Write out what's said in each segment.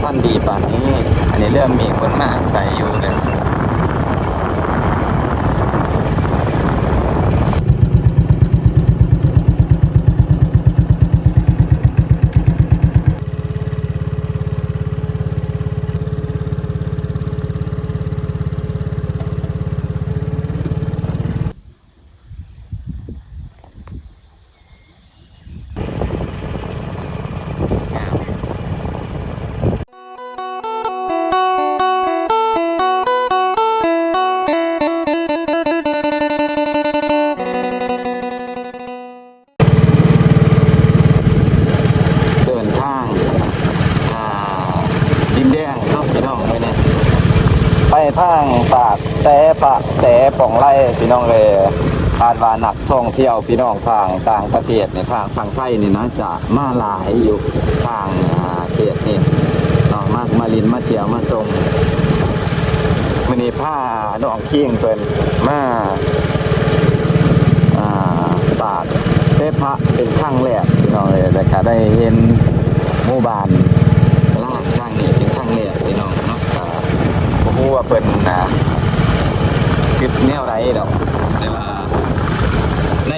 ท่านดีป่านนี้อันนี้เริ่มมีคนมาอาศัยอยู่เลยไปทางปากแสปะแสป่องไร่พี่น้องเลยคาดว่านักท่องเที่ยวพี่น้องทางต่างประเทศในทางฝั่งไทยนี่นะจะมาหลายอยู่ทางเขตนี่มาลินมาเที่ยวมาส่งมื้อนี้ผ้าน้องคิงเพิ่นมาปากเสพะเป็นครั้งแรกพี่น้องเลยแต่ก็ได้เห็นหมู่บ้านลาดทางนี้เป็นครั้งแรกพี่น้องเนาะผู้ว่าเป็นชิปแนวไรดอกแต่ว่าใน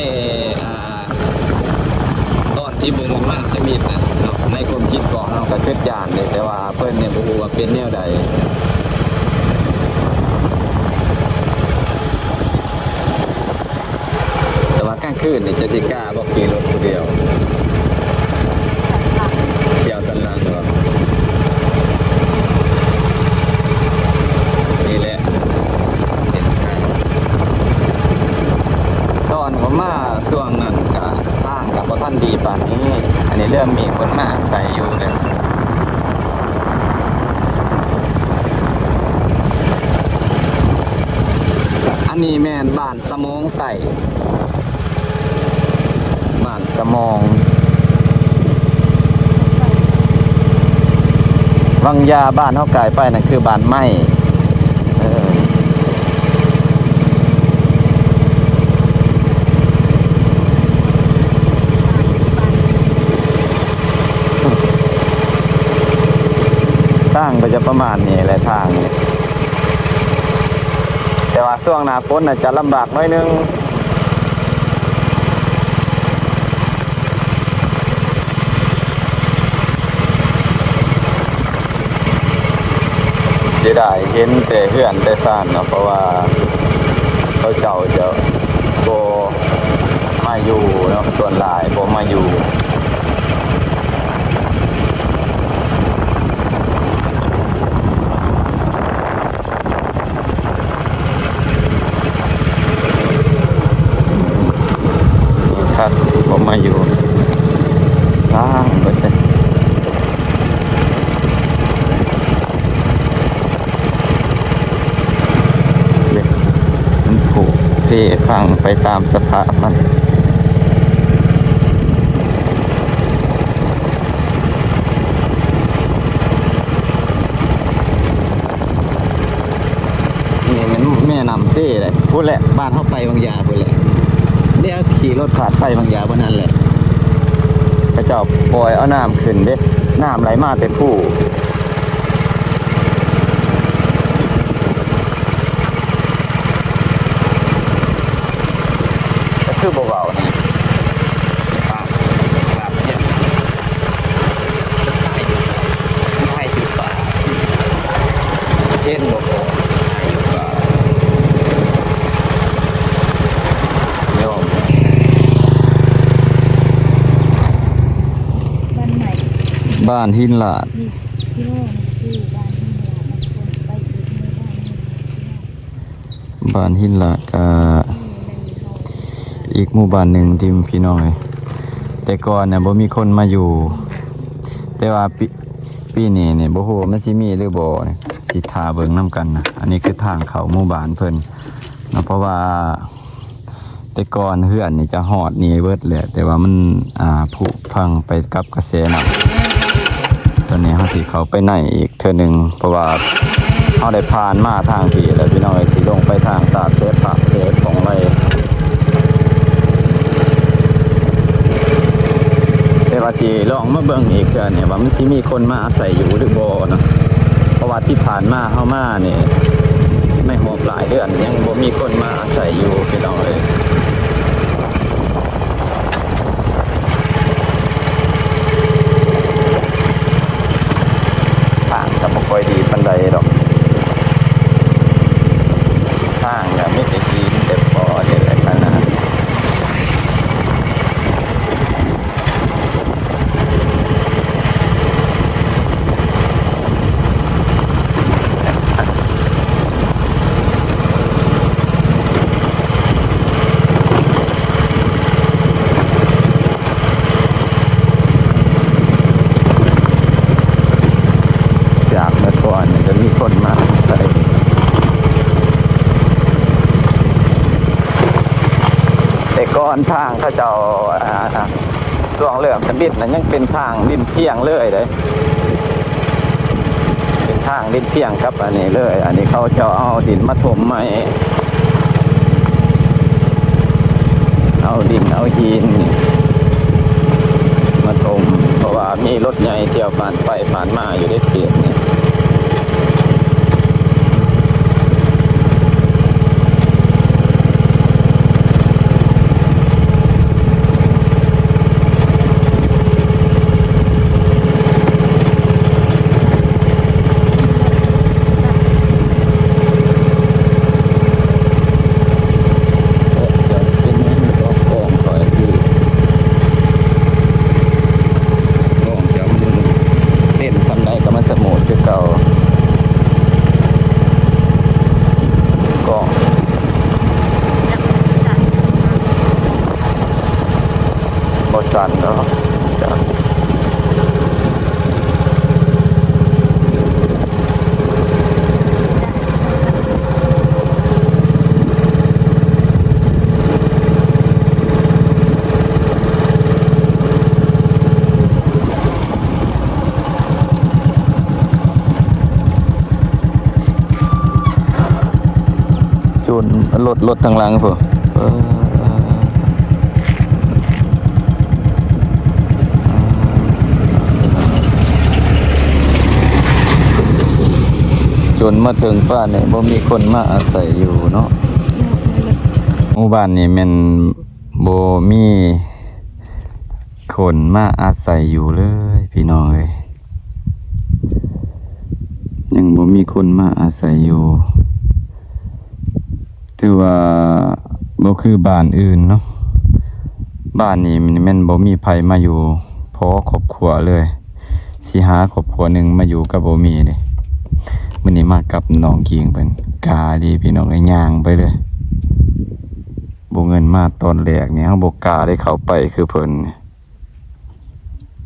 ตอนที่บุญมากจะมีนะในความคิดก่อนเราก็คิดจานเลยแต่ว่าเพิ่นเนี่ยผู้ว่าเป็นแนวใดแต่ว่ากลางคืนนี่จะสิกล้าบอกขี่รถคนเดียวเสียวสันหลังเหรอผมมาช่วงนั้นกับทางกับท่านดีป่านนี้อันนี้เริ่มมีคนมาอาศัยอยู่เลยอันนี้แม่นบ้านสมองไต่บ้านสมองวังยาบ้านเฮาไกลไปนั่นคือบ้านไม้ทางก็จะประมาณนี้แหละทางนี้แต่ว่าช่วงหน้าฝนอาจจะลำบากหน่อยนึงจะได้เห็นแต่เฮือนแต่ซ่านเนาะเพราะว่าเขาเจ้าจะโบมาอยู่เนาะส่วนหลายโบมาอยู่ครับผมมาอยู่ล่างไปเลยมันผูกเพพังไปตามสภาพมันนี่มันแม่นำเซ่เลยพูดแหละบ้านเข้าไปบางยาพูดแหละเดี๋ยวขี่รถผ่านไปบางอย่างบนนั้นแหละกระจอกปล่อยเอาน้ำขึ้นเด้น้ำไหลมาแต่ผู้ก็คือเบาๆนี่เห็นบ่บ้านหินลาดบ้านหินลาดก็อีกหมู่บ้านหนึ่งที่พี่น้องแต่ก่อนเนี่ยบ่มีคนมาอยู่แต่ว่าปีนี้เนี่ยบ่ฮู้มันสิมีหรือบ่สิท่าเบิ่งนำกันนะอันนี้คือทางเข้าหมู่บ้านเพิ่นนะเพราะว่าแต่ก่อนเฮือนนี่จะฮอดนี่เบิดแหละแต่ว่ามันผุพังไปกับกระแสน้ำตอนนี้เขาสิเขาไปไหนอีกเทื่อหนึ่งเพราะว่าเขาได้ผ่านมาทางพี่แล้วพี่น้องสิลงไปทางตาดเซฟปากเซฟของไรแต่ ว่าสิลองมาเบิ่งอีกเทื่อเนี่ยว่ามันสิมีคนมาอาศัยอยู่หรือบ่เนาะเพราะว่าที่ผ่านมาเฮามานี่ไม่หอบหลายเดือนยังบ่มีคนมาอาศัยอยู่พี่น้องเลยทางก็บ่ค่อยดีปานใดดอกทางก็มีแต่ดินแต่บ่อนี่แหละขนาดจากเมื่อก่อนเนี่ยจะมีคนมาอาศัยแต่ก่อนทางเขาเจ้าช่วงเริ่มสำริดนั้นยังเป็นทางดินเพียงเลยเลยเป็นทางดินเพียงครับอันนี้เลยอันนี้เขาจะเอาดินมาถมใหม่เอาดินเอาหินมาถมเพราะว่ามีรถใหญ่เที่ยวผ่านไปผ่านมาอยู่ในเขตนี้สั่นเนาะจูนรถทางหลังพอจนมาถึงบ้านเนี่ยบ่มีคนมาอาศัยอยู่เนาะหมู่บ้านนี่แม่นบ่มีคนมาอาศัยอยู่เลยพี่น้องเอ้ยยังบ่มีคนมาอาศัยอยู่ถือว่าบ่คือบ้านอื่นเนาะบ้านนี้แม่นบ่มีไผมาอยู่พอครอบครัวเลยสิหาครอบครัวหนึงมาอยู่ก็บ่มีเด้มื้อนี้มากับน้องกิงเพิ่นกาดีพี่น้องไอ้ย่างไปเลยบ่เงินมาตอนแรกเนี่ยเฮาบ่กล้าได้เข้าไปคือเพิ่น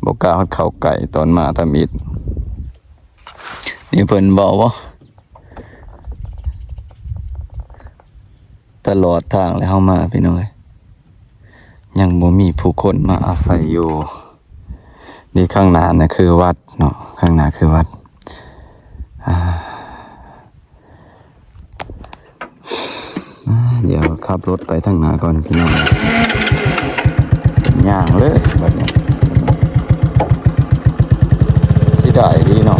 บ่กล้าเข้าใกล้ตอนมาทำอิฐนี่เพิ่นบอกว่าตลอดทางแล้วเฮามาพี่น้องเอ้ยยังบ่มีผู้คนมาอาศัยอยู่นี่ข้างหน้าน่ะคือวัดเนาะข้างหน้าคือวัดเดี๋ยวขับรถไปทางหน้าก่อนพี่น้องย่างเลยแบบนี้สิได้ดีเนาะ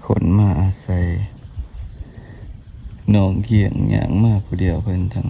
คนมาอาศัยน้องเขียงอย่างมากผู้เดียวเพิ่นทั้ง